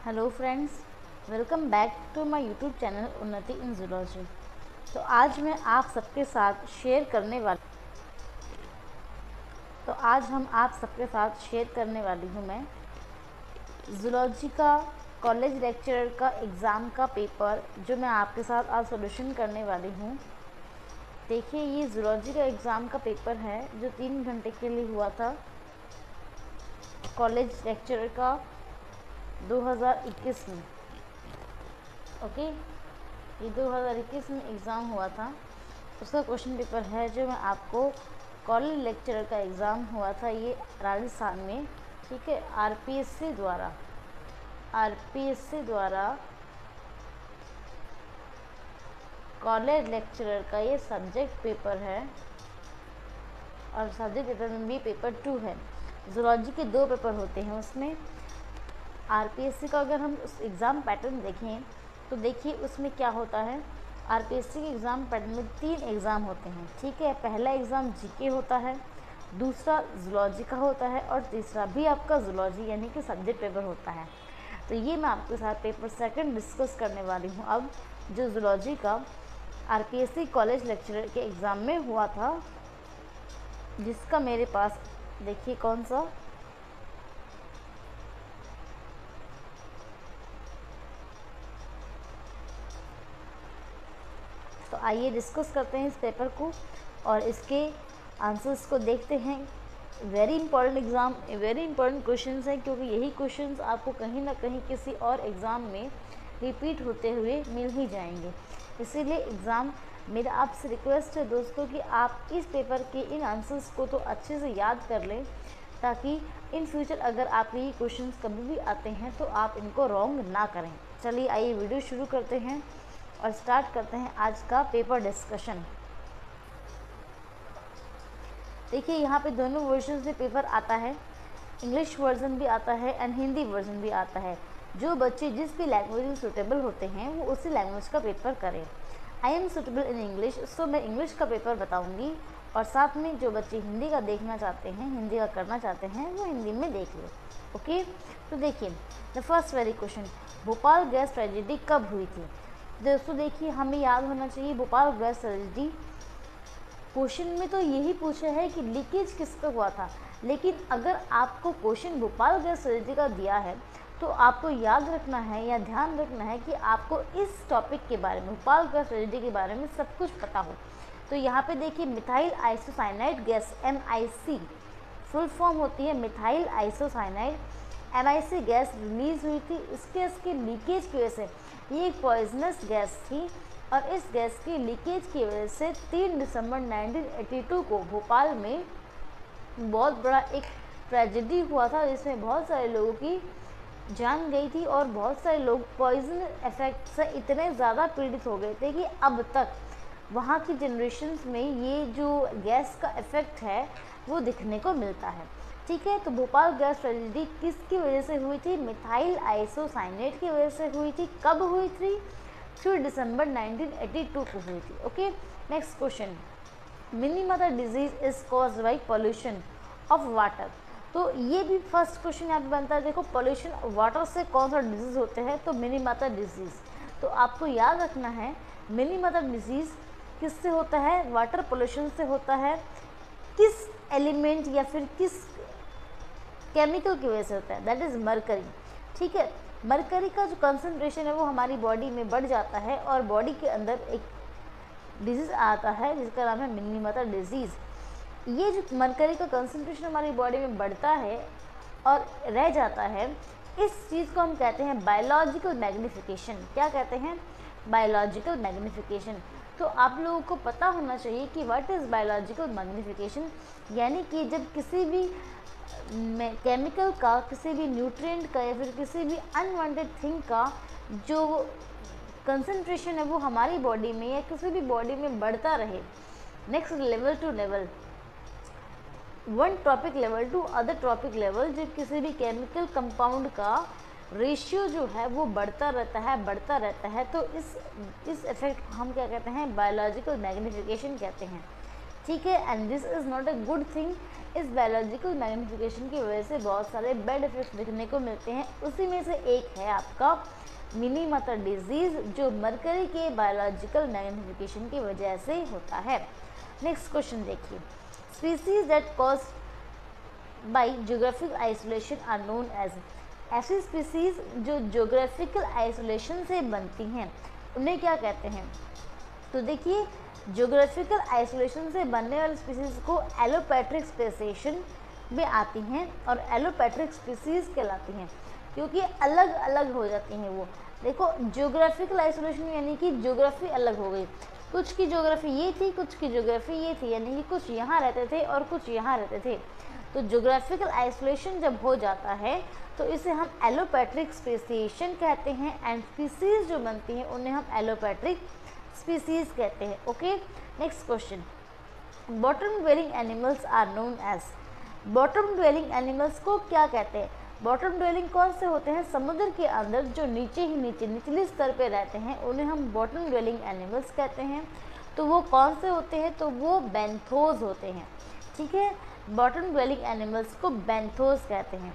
Hello friends, welcome back to my YouTube channel Unnati in zoology. तो आज मैं आप सबके साथ शेयर करने वाली हूँ मैं जूलॉजी का कॉलेज लेक्चरर का एग्ज़ाम का पेपर जो मैं आपके साथ आज सॉल्यूशन करने वाली हूँ। देखिए, ये जूलॉजी का एग्ज़ाम का पेपर है जो 3 घंटे के लिए हुआ था। कॉलेज लेक्चरर का 2021 में, ओके, ये 2021 में एग्ज़ाम हुआ था। उसका क्वेश्चन पेपर है जो मैं आपको कॉलेज लेक्चरर का एग्ज़ाम हुआ था ये राजस्थान में, ठीक है। आरपीएससी द्वारा कॉलेज लेक्चरर का ये सब्जेक्ट पेपर है और सब्जेक्ट पेपर में भी पेपर 2 है। जूलॉजी के 2 पेपर होते हैं उसमें। आरपीएससी का अगर हम उस एग्ज़ाम पैटर्न देखें तो देखिए उसमें क्या होता है। आरपीएससी के एग्ज़ाम पैटर्न में 3 एग्ज़ाम होते हैं, ठीक है। पहला एग्ज़ाम जीके होता है, दूसरा जूलॉजी का होता है और तीसरा भी आपका जूलॉजी यानी कि सब्जेक्ट पेपर होता है। तो ये मैं आपके साथ पेपर सेकंड डिस्कस करने वाली हूँ अब, जो जूलॉजी का आरपीएससी कॉलेज लेक्चरर के एग्ज़ाम में हुआ था, जिसका मेरे पास देखिए कौन सा तो आइए डिस्कस करते हैं इस पेपर को और इसके आंसर्स को देखते हैं। Very important exam, very important questions हैं, क्योंकि यही क्वेश्चंस आपको कहीं ना कहीं किसी और एग्ज़ाम में रिपीट होते हुए मिल ही जाएंगे। इसीलिए एग्ज़ाम मेरा आपसे रिक्वेस्ट है दोस्तों कि आप इस पेपर के इन आंसर्स को तो अच्छे से याद कर लें, ताकि इन फ्यूचर अगर आपके ये क्वेश्चंस कभी भी आते हैं तो आप इनको रॉन्ग ना करें। चलिए आइए वीडियो शुरू करते हैं और स्टार्ट करते हैं आज का पेपर डिस्कशन। देखिए, यहाँ पे दोनों वर्जन से पेपर आता है, इंग्लिश वर्जन भी आता है एंड हिंदी वर्जन भी आता है। जो बच्चे जिस भी लैंग्वेज में सूटेबल होते हैं वो उसी लैंग्वेज का पेपर करें। I am suitable in English, so मैं इंग्लिश का पेपर बताऊँगी और साथ में जो बच्चे हिंदी का देखना चाहते हैं, हिंदी का करना चाहते हैं, वो हिंदी में देख लें, ओके। तो देखिए the first very question, Bhopal gas tragedy कब हुई थी? दोस्तों देखिए, हमें याद होना चाहिए भोपाल गैस ट्रेजेडी। क्वेश्चन में तो यही पूछा है कि लीकेज किसका हुआ था, लेकिन अगर आपको क्वेश्चन भोपाल गैस ट्रेजेडी का दिया है तो आपको याद रखना है या ध्यान रखना है कि आपको इस टॉपिक के बारे में, भोपाल गैस ट्रेजेडी के बारे में सब कुछ पता हो। तो यहाँ पे देखिए, methyl isocyanide gas MIC full form होती है methyl isocyanide. MIC gas release हुई थी, इसके लीकेज की वजह से, ये एक पॉइजनस गैस थी और इस गैस की लीकेज की वजह से 3 दिसंबर 1982 को भोपाल में बहुत बड़ा एक ट्रेजेडी हुआ था, जिसमें बहुत सारे लोगों की जान गई थी और बहुत सारे लोग पॉइजन इफेक्ट से इतने ज़्यादा पीड़ित हो गए थे कि अब तक वहाँ की जनरेशन्स में ये जो गैस का इफेक्ट है वो दिखने को मिलता है, ठीक है। तो भोपाल गैस ट्रेजेडी किसकी वजह से हुई थी? मिथाइल आइसोसाइनेट की वजह से हुई थी। कब हुई थी? 3 दिसंबर 1982 को हुई थी, okay. Next question, mini mother disease is caused by pollution of water. तो ये भी फर्स्ट क्वेश्चन यहाँ पे बनता है। देखो, पॉल्यूशन वाटर से कौन सा डिजीज़ होते हैं? तो मिनी मदर डिजीज़। तो आपको याद रखना है मिनी मदर डिजीज़ किससे होता है? वाटर पोल्यूशन से होता है। किस एलिमेंट या फिर किस केमिकल की वजह से होता है? दैट इज़ मरकरी, ठीक है। मरकरी का जो कंसंट्रेशन है वो हमारी बॉडी में बढ़ जाता है और बॉडी के अंदर एक डिजीज़ आता है जिसका नाम है मिनी मदर डिजीज़। ये जो मरकरी का कंसंट्रेशन हमारी बॉडी में बढ़ता है और रह जाता है, इस चीज़ को हम कहते हैं बायोलॉजिकल मैग्नीफिकेशन। क्या कहते हैं? Biological magnification. तो आप लोगों को पता होना चाहिए कि व्हाट इज़ बायोलॉजिकल मैग्नीफिकेशन, यानी कि जब किसी भी केमिकल का, किसी भी न्यूट्रिएंट का या फिर किसी भी अनवांटेड थिंग का जो कंसंट्रेशन है वो हमारी बॉडी में या किसी भी बॉडी में बढ़ता रहे, next level to level, one trophic level to other trophic level, जब किसी भी केमिकल कंपाउंड का रेशियो जो है वो बढ़ता रहता है, तो इस इफेक्ट हम क्या कहते हैं? बायोलॉजिकल मैग्नीफिकेशन कहते हैं, ठीक है, and this is not a good thing. इस बायोलॉजिकल मैग्नीफिकेशन की वजह से बहुत सारे बैड इफेक्ट्स देखने को मिलते हैं। उसी में से एक है आपका मिनी मटर डिजीज़, जो मरकरी के बायोलॉजिकल मैग्नीफिकेशन की वजह से होता है। नेक्स्ट क्वेश्चन देखिए, species that cause by geographic isolation are known as. ऐसी स्पीसीज जो ज्योग्राफिकल आइसोलेशन से बनती हैं उन्हें क्या कहते हैं? तो देखिए, ज्योग्राफिकल आइसोलेशन से बनने वाली स्पीसीज को एलोपैट्रिक स्पेसिएशन में आती हैं और एलोपैट्रिक स्पीसीज कहलाती हैं, क्योंकि अलग अलग हो जाती हैं वो। देखो, ज्योग्राफिकल आइसोलेशन यानी कि ज्योग्राफी अलग हो गई, कुछ की ज्योग्राफी ये थी, कुछ की ज्योग्राफी ये थी, यानी कि कुछ यहाँ रहते थे और कुछ यहाँ रहते थे। तो ज्योग्राफिकल आइसोलेशन जब हो जाता है तो इसे हम एलोपैट्रिक स्पेसिएशन कहते हैं, एंड स्पीसीज जो बनती हैं उन्हें हम एलोपैट्रिक स्पीसीज कहते हैं। Okay, next question, bottom dwelling animals are known as. Bottom dwelling animals को क्या कहते हैं? बॉटम ड्वेलिंग कौन से होते हैं? समुद्र के अंदर जो नीचे ही निचले स्तर पे रहते हैं उन्हें हम बॉटम ड्वेलिंग एनिमल्स कहते हैं। तो वो कौन से होते हैं? तो वो बेंथोस होते हैं। ठीक है, बॉटम ड्वेलिंग एनिमल्स को बेंथोस कहते हैं।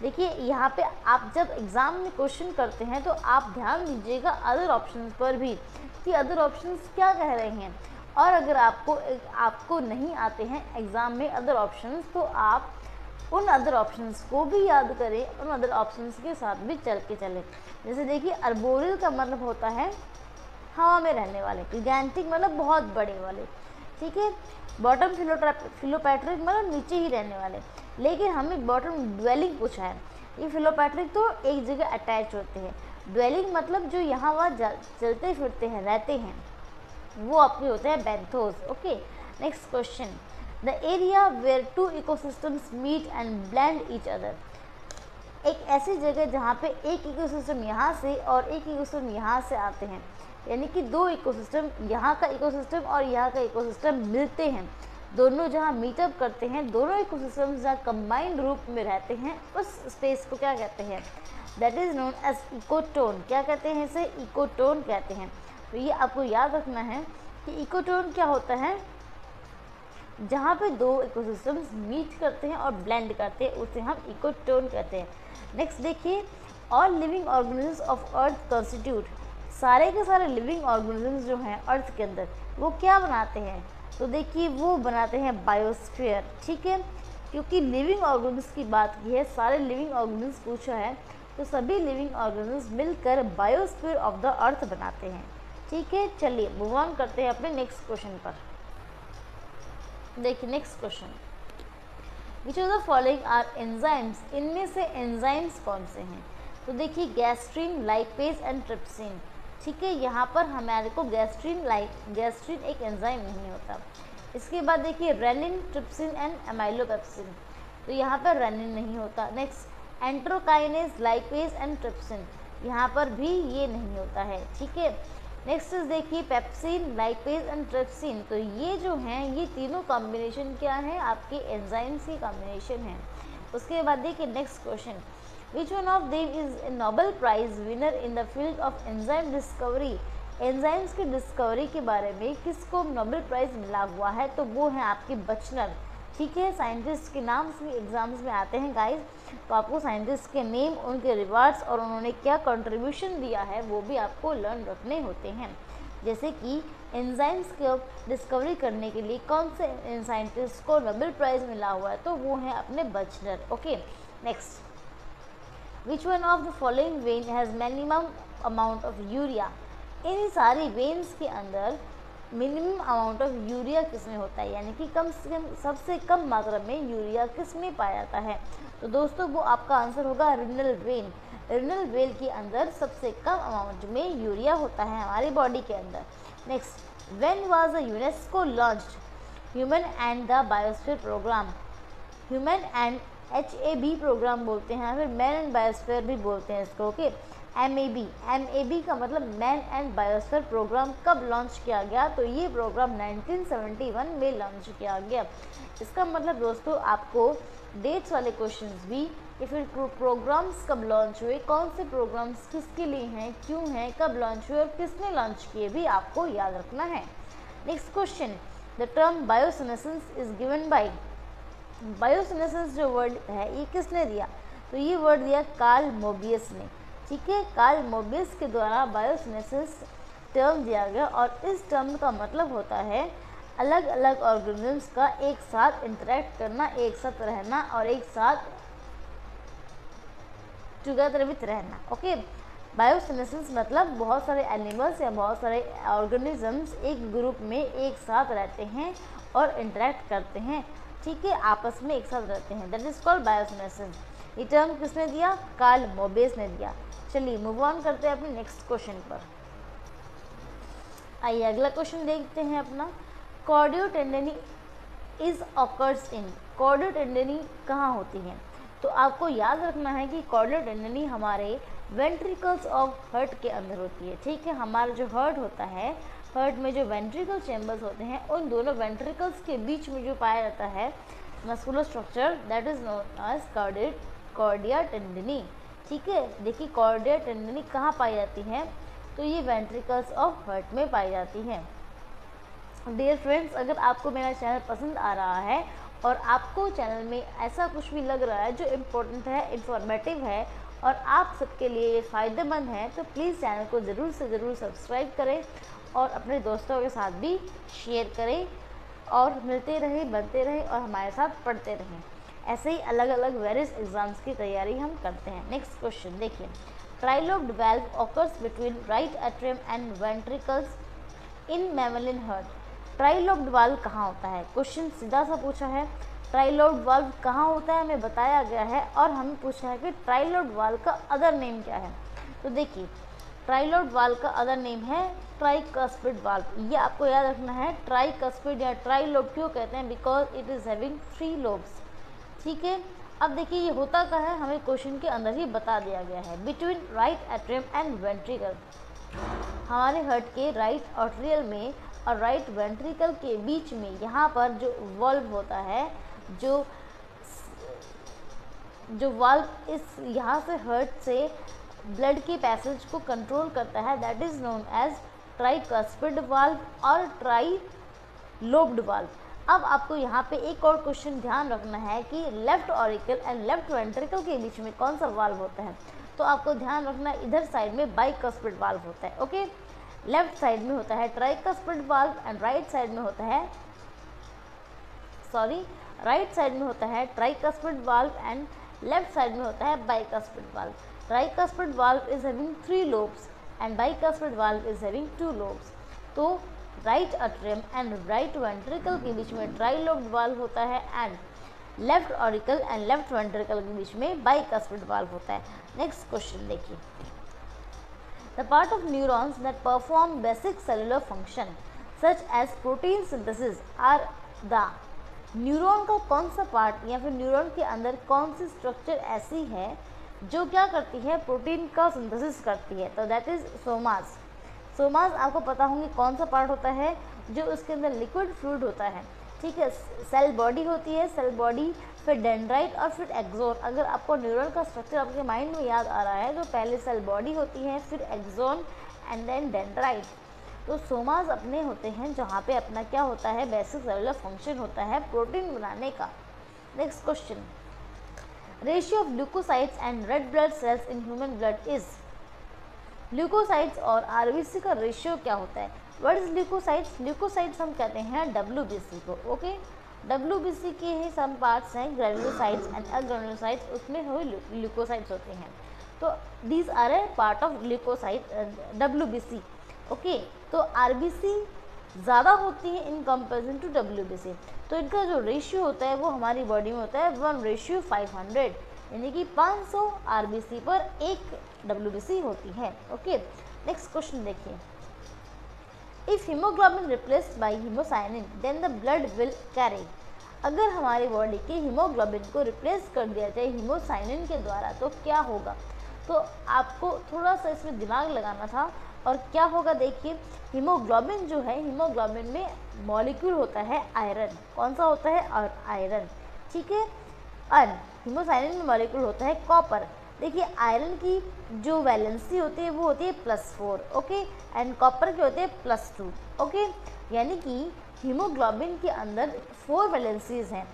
देखिए, यहाँ पे आप जब एग्ज़ाम में क्वेश्चन करते हैं तो आप ध्यान दीजिएगा अदर ऑप्शंस पर भी कि अदर ऑप्शंस क्या कह रहे हैं, और अगर आपको नहीं आते हैं एग्ज़ाम में अदर ऑप्शंस तो आप उन अदर ऑप्शंस को भी याद करें, उन अदर ऑप्शंस के साथ भी चल के चलें। जैसे देखिए, अर्बोरियल का मतलब होता है हवा में रहने वाले, गिगैंटिक मतलब बहुत बड़े वाले। ठीक है, बॉटम फिलोपैट्रिक मतलब नीचे ही रहने वाले, लेकिन हमें बॉटम ड्वेलिंग पूछा है। ये फिलोपैट्रिक तो एक जगह अटैच होते हैं, ड्वेलिंग मतलब जो यहाँ वहाँ चलते फिरते हैं, रहते हैं, वो आपके होते हैं benthos. Okay, next question, the area where two ecosystems meet and blend each other. एक ऐसी जगह जहाँ पे एक इकोसिस्टम यहाँ से और एक इकोसिस्टम यहाँ से आते हैं, यानी कि दो इकोसिस्टम, यहाँ का इकोसिस्टम और यहाँ का इकोसिस्टम मिलते हैं, दोनों जहाँ मीटअप करते हैं, दोनों इकोसिस्टम्स जहाँ कंबाइंड रूप में रहते हैं, उस स्पेस को क्या कहते हैं? That is known as ecotone. क्या कहते हैं इसे? इकोटोन कहते हैं। तो ये आपको याद रखना है कि इकोटोन क्या होता है? जहाँ पे दो इकोसिस्टम्स मीट करते हैं और ब्लेंड करते हैं उसे हम इकोटोन कहते हैं। नेक्स्ट देखिए, all living organisms of earth constitute. सारे के सारे लिविंग ऑर्गेनिजम्स जो हैं अर्थ के अंदर वो क्या बनाते हैं? तो देखिए, वो बनाते हैं बायोस्फीयर। ठीक है, क्योंकि लिविंग ऑर्गेनिजम्स की बात की है, सारे लिविंग ऑर्गेनिजम्स पूछा है, तो सभी लिविंग ऑर्गेनिजम्स मिलकर बायोस्फीयर ऑफ द अर्थ बनाते हैं। ठीक है, चलिए मूव ऑन करते हैं अपने नेक्स्ट क्वेश्चन पर। देखिए, next question, which of the following are enzymes. इनमें से एंजाइम्स कौन से हैं? तो देखिए, गैस्ट्रीन, लाइपेज एंड ट्रिप्सिन। ठीक है, यहाँ पर हमारे को गैस्ट्रीन एक एंजाइम नहीं होता। इसके बाद देखिए, रेनिन, ट्रिप्सिन एंड एमाइलोपेप्सिन, तो यहाँ पर रेनिन नहीं होता। नेक्स्ट, एंट्रोकाइनेज, लाइपेज एंड ट्रिप्सिन, यहाँ पर भी ये नहीं होता है। ठीक है, नेक्स्ट देखिए, पेप्सिन, लाइपेज एंड ट्रिप्सिन, तो ये जो हैं ये तीनों कॉम्बिनेशन क्या है? आपके एंजाइम्स की कॉम्बिनेशन है। उसके बाद देखिए, next question, which one of them is a Nobel prize winner in the field of enzyme discovery. Enzymes की डिस्कवरी के बारे में किसको नोबेल प्राइज़ मिला हुआ है? तो वो है आपके बचनर। ठीक है, साइंटिस्ट के नाम से एग्जाम्स में आते हैं गाइस, तो आपको साइंटिस्ट के नेम, उनके रिवार्ड्स और उन्होंने क्या कंट्रीब्यूशन दिया है वो भी आपको लर्न रखने होते हैं। जैसे कि एंजाइम्स को डिस्कवरी करने के लिए कौन से साइंटिस्ट को नोबेल प्राइज़ मिला हुआ है? तो वो हैं अपने बचनर। Okay, next, which one of the following vein has minimum amount of urea. इन सारी वेन्स के अंदर मिनिमम अमाउंट ऑफ यूरिया किस में होता है, यानी कि कम से कम सबसे कम मात्रा में यूरिया किस में पाया जाता है? तो दोस्तों वो आपका आंसर होगा रीनल वेन। रीनल वेन के अंदर सबसे कम अमाउंट में यूरिया होता है हमारी बॉडी के अंदर। Next, when was the UNESCO launched human and the biosphere program. Human and HAB program बोलते हैं, फिर मैन एंड बायोस्फीयर भी बोलते हैं इसको। ओके, MAB का मतलब मैन एंड बायोस्फीयर प्रोग्राम कब लॉन्च किया गया? तो ये प्रोग्राम 1971 में लॉन्च किया गया। इसका मतलब दोस्तों आपको डेट्स वाले क्वेश्चंस भी, या फिर प्रोग्राम्स कब लॉन्च हुए, कौन से प्रोग्राम्स किसके लिए हैं, क्यों हैं, कब लॉन्च हुए और किसने लॉन्च किए भी आपको याद रखना है। Next question, the term biocenosis is given by, biocenosis जो वर्ड है ये किसने दिया, तो ये वर्ड दिया कार्ल मोबियस ने। ठीक है, कार्ल मोबियस के द्वारा बायोसिनेसिस टर्म दिया गया और इस टर्म का मतलब होता है अलग अलग ऑर्गेनिजम्स का एक साथ इंटरेक्ट करना, एक साथ रहना और एक साथ टुगेदर विथ रहना। ओके, बायोसिनेसिस मतलब बहुत सारे एनिमल्स या बहुत सारे ऑर्गेनिजम्स एक ग्रुप में एक साथ रहते हैं और इंटरेक्ट करते हैं। ठीक है, आपस में एक साथ रहते हैं, दैट इज कॉल्ड बायोसिनेसिस। ये टर्म किसने दिया, कार्ल मोबियस ने दिया। चलिए मूव ऑन करते हैं अपने नेक्स्ट क्वेश्चन पर। आइए अगला क्वेश्चन देखते हैं अपना। कॉर्डियोटेंडनी इज ऑकर्स इन, कॉर्डियोटेंडनी कहाँ होती है, तो आपको याद रखना है कि कॉर्डियोटेंडनी हमारे वेंट्रिकल्स ऑफ हार्ट के अंदर होती है। ठीक है, हमारा जो हार्ट होता है, हार्ट में जो वेंट्रिकल चैम्बर्स होते हैं उन दोनों वेंट्रिकल्स के बीच में जो पाया जाता है muscular structure, that is known as chordae tendineae. ठीक है, देखिए कॉर्डिया टेंडनी कहाँ पाई जाती है, तो ये वेंट्रिकल्स ऑफ हार्ट में पाई जाती है। डियर फ्रेंड्स, अगर आपको मेरा चैनल पसंद आ रहा है और आपको चैनल में ऐसा कुछ भी लग रहा है जो इम्पोर्टेंट है, इन्फॉर्मेटिव है और आप सबके लिए ये फ़ायदेमंद है, तो प्लीज़ चैनल को ज़रूर से ज़रूर सब्सक्राइब करें और अपने दोस्तों के साथ भी शेयर करें और मिलते रहें, बनते रहें और हमारे साथ पढ़ते रहें। ऐसे ही अलग अलग वेरियस एग्जाम्स की तैयारी हम करते हैं। नेक्स्ट क्वेश्चन देखिए, trilobed valve occurs between right atrium and ventricles in mammalian heart. Trilobed valve कहाँ होता है, क्वेश्चन सीधा सा पूछा है। ट्राइलोब्ड वाल्व कहाँ होता है हमें बताया गया है और हमें पूछा है कि ट्राइलोब्ड वाल्व का अदर नेम क्या है। तो देखिए ट्राइलोब्ड वाल्व का अदर नेम है ट्राइकस्पिड वाल्व। ये आपको याद रखना है, ट्राइकस्पिड या ट्राइलोब क्यों कहते हैं, because it is having 3 lobes. ठीक है, अब देखिए ये होता क्या है, हमें क्वेश्चन के अंदर ही बता दिया गया है। Between right atrium and ventricle, हमारे हार्ट के राइट आर्टरियल में और राइट वेंट्रिकल के बीच में यहाँ पर जो वाल्व होता है, जो वाल्व इस यहाँ से हार्ट से ब्लड की पैसेज को कंट्रोल करता है, that is known as tricuspid valve और ट्राइलोब्ड वाल्व। अब आपको यहाँ पे एक और क्वेश्चन ध्यान रखना है कि left auricle and left ventricle के बीच में कौन सा वाल्व होता है, तो आपको ध्यान रखना इधर साइड में बाइकस्पिड वाल्व होता है। ओके, लेफ्ट साइड में होता है tricuspid valve and right side में होता है, राइट साइड में होता है tricuspid valve and left side में होता है bicuspid valve. Tricuspid valve is having 3 lobes and bicuspid valve is having 2 lobes. तो right atrium and right ventricle के बीच में ट्राइलोब्ड वाल्व होता है and left auricle and left ventricle के बीच में बाइकस्पिड वाल्व होता है। नेक्स्ट क्वेश्चन देखिए, the part of neurons that perform basic cellular function such as protein synthesis are the, neuron का कौन सा पार्ट या फिर न्यूरॉन के अंदर कौन सी स्ट्रक्चर ऐसी है जो क्या करती है, प्रोटीन का सिंथेसिस करती है, तो दैट इज सोमास। सोमास आपको पता होंगे कौन सा पार्ट होता है, जो उसके अंदर लिक्विड फ्लूइड होता है। ठीक है, सेल बॉडी होती है, सेल बॉडी, फिर डेंड्राइट और फिर एक्सोन। अगर आपको न्यूरॉन का स्ट्रक्चर आपके माइंड में याद आ रहा है तो पहले सेल बॉडी होती है, फिर एक्सोन एंड देन डेंड्राइट। तो सोमास अपने होते हैं जहाँ पे अपना क्या होता है, बेसिक सेलुलर फंक्शन होता है प्रोटीन बनाने का। Next question, ratio of leucocytes and red blood cells in human blood is, leucocytes और आरबीसी का रेशियो क्या होता है। व्हाट इज ल्यूकोसाइट्स, ल्यूकोसाइट्स हम कहते हैं डब्ल्यूबीसी को। ओके, डब्ल्यूबीसी के ही सम पार्ट्स हैं ग्रेनुलोसाइट्स एंड अग्रेनुलोसाइट्स, उसमें हुए ल्यूकोसाइट्स होते हैं। तो these are a part of leucocyte WBC. Okay, तो आरबीसी ज़्यादा होती है इन कंपेरिजन टू डब्ल्यूबीसी, तो इनका जो रेशियो होता है वो हमारी बॉडी में होता है 1:500, यानी कि 500 आरबीसी पर 1 डब्ल्यूबीसी होती है। ओके, नेक्स्ट क्वेश्चन देखिए, if haemoglobin replaced by haemocyanin then the blood will carry, अगर हमारी बॉडी के हीमोग्लोबिन को रिप्लेस कर दिया जाए हीमोसाइनिन के द्वारा तो क्या होगा, तो आपको थोड़ा सा इसमें दिमाग लगाना था। और क्या होगा देखिए, हीमोग्लोबिन जो है, हीमोग्लोबिन में मॉलिक्यूल होता है आयरन, कौन सा होता है, और आयरन। ठीक है, और हीमोसाइनिन में मॉलिक्यूल होता है कॉपर। देखिए आयरन की जो वैलेंसी होती है वो होती है +4, ओके, एंड कॉपर की होती है +2। ओके, यानी कि हीमोग्लोबिन के अंदर 4 वैलेंसीज हैं।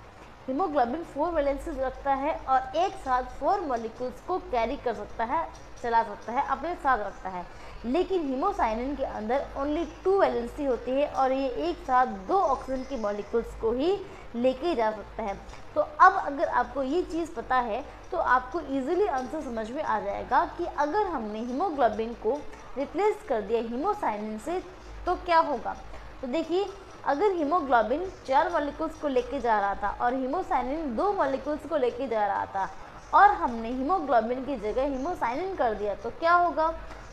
हीमोग्लोबिन 4 वैलेंसीज रखता है और एक साथ 4 मॉलिक्यूल्स को कैरी कर सकता है, चला सकता है, अपने साथ रखता है। लेकिन हीमोसाइनिन के अंदर ओनली 2 वैलेंसी होती है और ये एक साथ 2 ऑक्सीजन की मॉलिक्यूल्स को ही लेके जा सकता है। तो अब अगर आपको ये चीज़ पता है तो आपको इजीली आंसर समझ में आ जाएगा कि अगर हमने हीमोग्लोबिन को रिप्लेस कर दिया हीमोसाइनिन से तो क्या होगा। तो देखिए, अगर हीमोग्लोबिन 4 मॉलिक्यूल्स को लेके जा रहा था और हीमोसाइनिन 2 मॉलिक्यूल्स को लेके जा रहा था और हमने हीमोग्लोबिन की जगह हीमोसाइनिन कर दिया तो क्या होगा,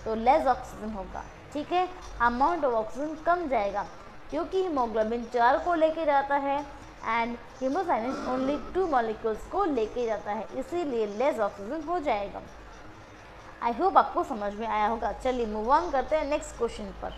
तो लेस ऑक्सीजन होगा। ठीक है, अमाउंट ऑफ ऑक्सीजन कम जाएगा क्योंकि हीमोग्लोबिन 4 को लेके जाता है एंड हीमोसाइनिन ओनली 2 मॉलिक्यूल्स को लेके जाता है, इसीलिए लेस ऑक्सीजन हो जाएगा। आई होप आपको समझ में आया होगा। चलिए मूव ऑन करते हैं नेक्स्ट क्वेश्चन पर।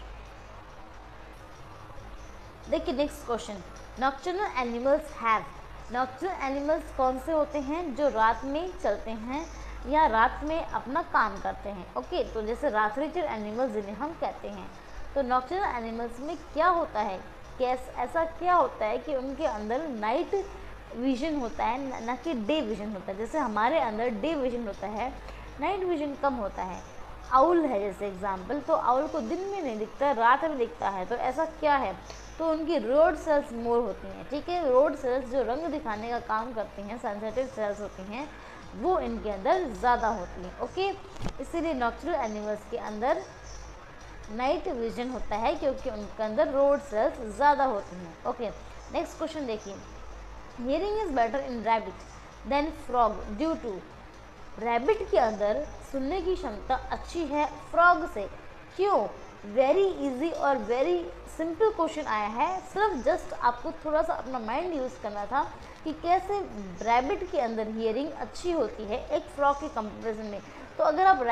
देखिए next question, nocturnal animals have. Nocturnal animals कौन से होते हैं, जो रात में चलते हैं या रात में अपना काम करते हैं। ओके, तो जैसे रात्रिचर एनिमल्स जिन्हें हम कहते हैं। तो नॉक्टर्नल एनिमल्स में क्या होता है, ऐसा क्या होता है कि उनके अंदर नाइट विजन होता है ना कि डे विजन होता है। जैसे हमारे अंदर डे विजन होता है, नाइट विजन कम होता है। आउल है जैसे एग्जाम्पल, तो आउल को दिन में नहीं दिखता, रात में दिखता है। तो ऐसा क्या है, तो उनकी रोड सेल्स मोर होती हैं। ठीक है, रोड सेल्स जो रंग दिखाने का काम करती हैं, सेंसिटिव सेल्स होती हैं, वो इनके अंदर ज़्यादा होती हैं। ओके, इसीलिए नॉक्टर्नल एनिमल्स के अंदर नाइट विजन होता है क्योंकि उनके अंदर रोड सेल्स ज़्यादा होती हैं। ओके, नेक्स्ट क्वेश्चन देखिए, hearing is better in rabbit than frog due to. Rabbit के अंदर सुनने की क्षमता अच्छी है फ्रॉग से, क्यों। वेरी इजी और वेरी सिंपल क्वेश्चन आया है, सिर्फ जस्ट आपको थोड़ा सा अपना माइंड यूज़ करना था कि कैसे रैबिट के अंदर हियरिंग अच्छी होती है एक फ्रॉग के कंपैरिजन में। तो अगर आप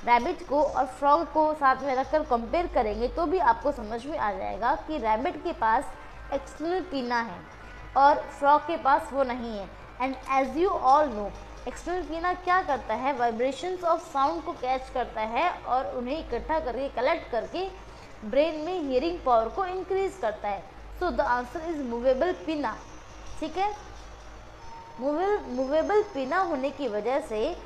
रैबिट को और फ्रॉग को साथ में रखकर कंपेयर करेंगे तो भी आपको समझ में आ जाएगा कि रैबिट के पास एक्सटर्नल पीना है और फ्रॉग के पास वो नहीं है। And as you all know, external pinna क्या करता है, वाइब्रेशंस ऑफ साउंड को कैच करता है और उन्हें इकट्ठा करके कलेक्ट करके ब्रेन में हियरिंग पावर को इंक्रीज करता है। So the answer is movable पिना। ठीक है, मूवेबल पिना होने की वजह से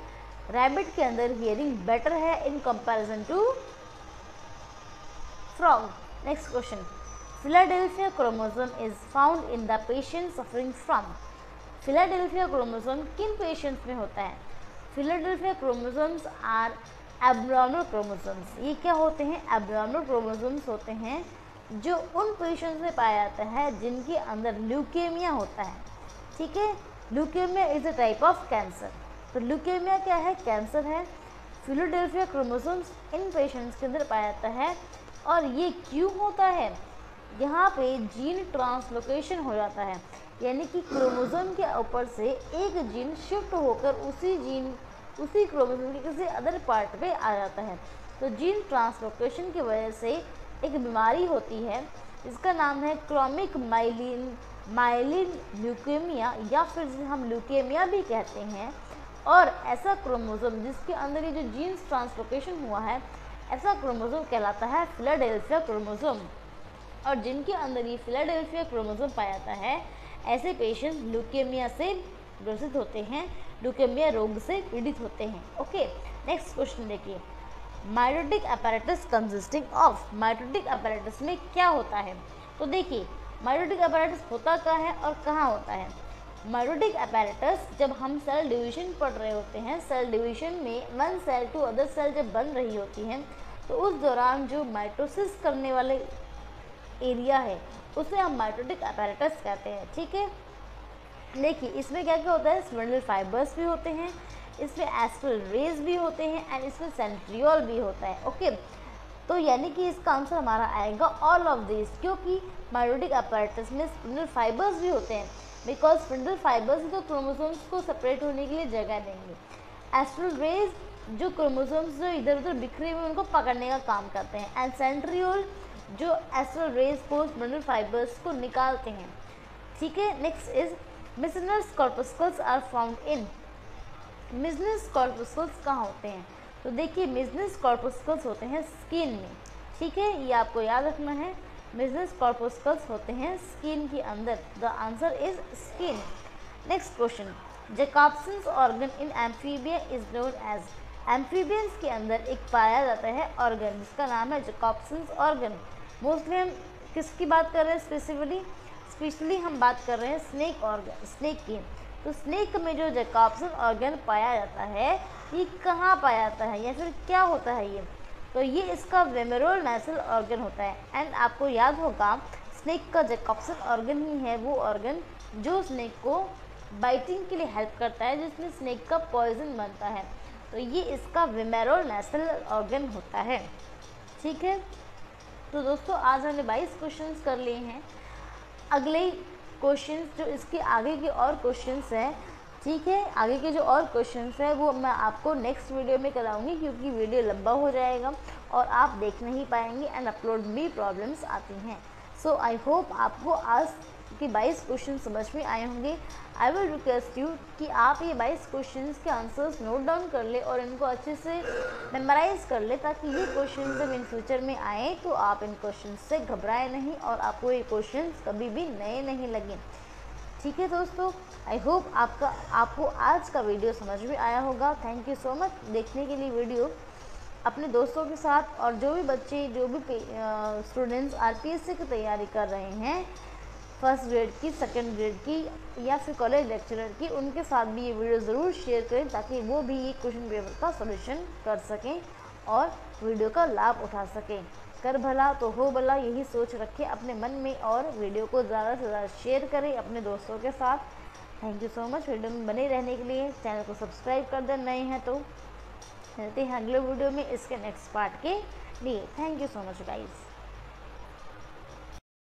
रैबिट के अंदर हियरिंग बेटर है in comparison to frog. Next question, Philadelphia chromosome is found in the patient suffering from. Philadelphia chromosome किन पेशेंट्स में होता है। Philadelphia chromosomes are abnormal chromosomes. ये क्या होते हैं, एब्नॉर्मल क्रोमोसोम्स होते हैं जो उन पेशेंट्स में पाया जाता है जिनके अंदर ल्यूकेमिया होता है। ठीक है, leukaemia is a type of cancer. तो ल्यूकेमिया क्या है, कैंसर है। फिलाडेल्फिया क्रोमोसोम्स इन पेशेंट्स के अंदर पाया जाता है और ये क्यों होता है, यहाँ पे जीन ट्रांसलोकेशन हो जाता है, यानी कि क्रोमोसोम के ऊपर से एक जीन शिफ्ट होकर उसी क्रोमोसोम के किसी अदर पार्ट पे आ जाता है। तो जीन ट्रांसलोकेशन की वजह से एक बीमारी होती है जिसका नाम है क्रॉनिक माइलिन ल्यूकेमिया या फिर जिसे हम ल्यूकेमिया भी कहते हैं। और ऐसा क्रोमोसोम जिसके अंदर ये जो जीन्स ट्रांसलोकेशन हुआ है, ऐसा क्रोमोसोम कहलाता है फिलाडेल्फिया क्रोमोसोम। और जिनके अंदर ये फिलाडेल्फिया क्रोमोसोम पाया जाता है, ऐसे पेशेंट्स ल्यूकेमिया से ग्रसित होते हैं, ल्यूकेमिया रोग से पीड़ित होते हैं। ओके, नेक्स्ट क्वेश्चन देखिए, mitotic apparatus consisting of. Mitotic apparatus में क्या होता है, तो देखिए माइटोटिक अपैरेटस होता क्या है और कहाँ होता है। माइटोटिक अपैरेटस, जब हम सेल डिवीजन पढ़ रहे होते हैं, सेल डिवीजन में one cell to other cell जब बन रही होती हैं तो उस दौरान जो माइटोसिस करने वाले एरिया है उसे हम माइटोटिक अपैरेटस कहते हैं। ठीक है, देखिए इसमें क्या क्या होता है, स्पिंडल फाइबर्स भी होते हैं, इसमें एस्ट्रल रेज भी होते हैं एंड इसमें सेंट्रियोल भी होता है। ओके, तो यानी कि इसका आंसर हमारा आएगा ऑल ऑफ दिस, क्योंकि माइटोटिक अपैरेटस में स्पिंडल फाइबर्स भी होते हैं, बिकॉज स्पिंडल फाइबर्स ही तो क्रोमोसोम्स को सेपरेट होने के लिए जगह देंगे। एस्ट्रल रेज जो क्रोमोसोम्स जो इधर उधर बिखरे हुए उनको पकड़ने का काम करते हैं, एंड सेंट्रियोल जो एस्ट्रल रेज को स्पिंडल फाइबर्स को निकालते हैं। ठीक है, next is Meissner's corpuscles are found in. Meissner's corpuscles कहाँ होते हैं, तो देखिए मिसनस कॉर्पस्कल्स होते हैं स्किन में। ठीक है, ये आपको याद रखना है, बिजनेस कॉर्पस्कल्स होते हैं स्किन के अंदर? The answer is skin. Next question, Jacobson's organ in amphibia is known as? Amphibians के अंदर एक पाया जाता है ऑर्गन जिसका नाम है जैकॉब्सन्स ऑर्गन। मोस्टली हम किसकी बात कर रहे हैं? स्पेशली हम बात कर रहे हैं स्नेक ऑर्गन, स्नेक की। तो स्नेक में जो जैकॉब्सन ऑर्गन पाया जाता है ये कहाँ पाया जाता है या फिर क्या होता है ये? तो ये इसका वेमरोल नेसल ऑर्गन होता है। एंड आपको याद होगा स्नेक का जैकॉब्सन ऑर्गन ही है वो ऑर्गन जो स्नेक को बाइटिंग के लिए हेल्प करता है, जिसमें स्नेक का पॉइजन बनता है। तो ये इसका वेमरोल नेसल ऑर्गन होता है। ठीक है, तो दोस्तों आज हमने 22 क्वेश्चंस कर लिए हैं। अगले क्वेश्चंस जो इसके आगे के और क्वेश्चंस हैं, ठीक है, आगे के जो और क्वेश्चंस हैं वो मैं आपको नेक्स्ट वीडियो में कराऊंगी, क्योंकि वीडियो लंबा हो जाएगा और आप देख नहीं पाएंगे एंड अपलोड में प्रॉब्लम्स आती हैं। सो आई होप आपको आज के 22 क्वेश्चन समझ में आए होंगे। आई विल रिक्वेस्ट यू कि आप ये 22 क्वेश्चंस के आंसर्स नोट डाउन कर ले और इनको अच्छे से मेमोराइज कर ले, ताकि ये क्वेश्चन जब इन फ्यूचर में आए तो आप इन क्वेश्चन से घबराए नहीं और आपको ये क्वेश्चन कभी भी नए नहीं लगे। ठीक है दोस्तों, आई होप आपको आज का वीडियो समझ में आया होगा। थैंक यू सो मच देखने के लिए वीडियो। अपने दोस्तों के साथ और जो भी बच्चे जो भी स्टूडेंट्स आरपीएससी की तैयारी कर रहे हैं, फर्स्ट ग्रेड की, सेकंड ग्रेड की या फिर कॉलेज लेक्चरर की, उनके साथ भी ये वीडियो ज़रूर शेयर करें ताकि वो भी ये क्वेश्चन पेपर का सॉल्यूशन कर सकें और वीडियो का लाभ उठा सकें। कर भला तो हो भला, यही सोच रखें अपने मन में और वीडियो को ज़्यादा से ज़्यादा शेयर करें अपने दोस्तों के साथ। Thank you so much video में बने रहने के लिए। चैनल को सब्सक्राइब कर दें नए हैं तो। मिलते हैं अगले वीडियो में इसके नेक्स्ट पार्ट के लिए। Thank you so much guys.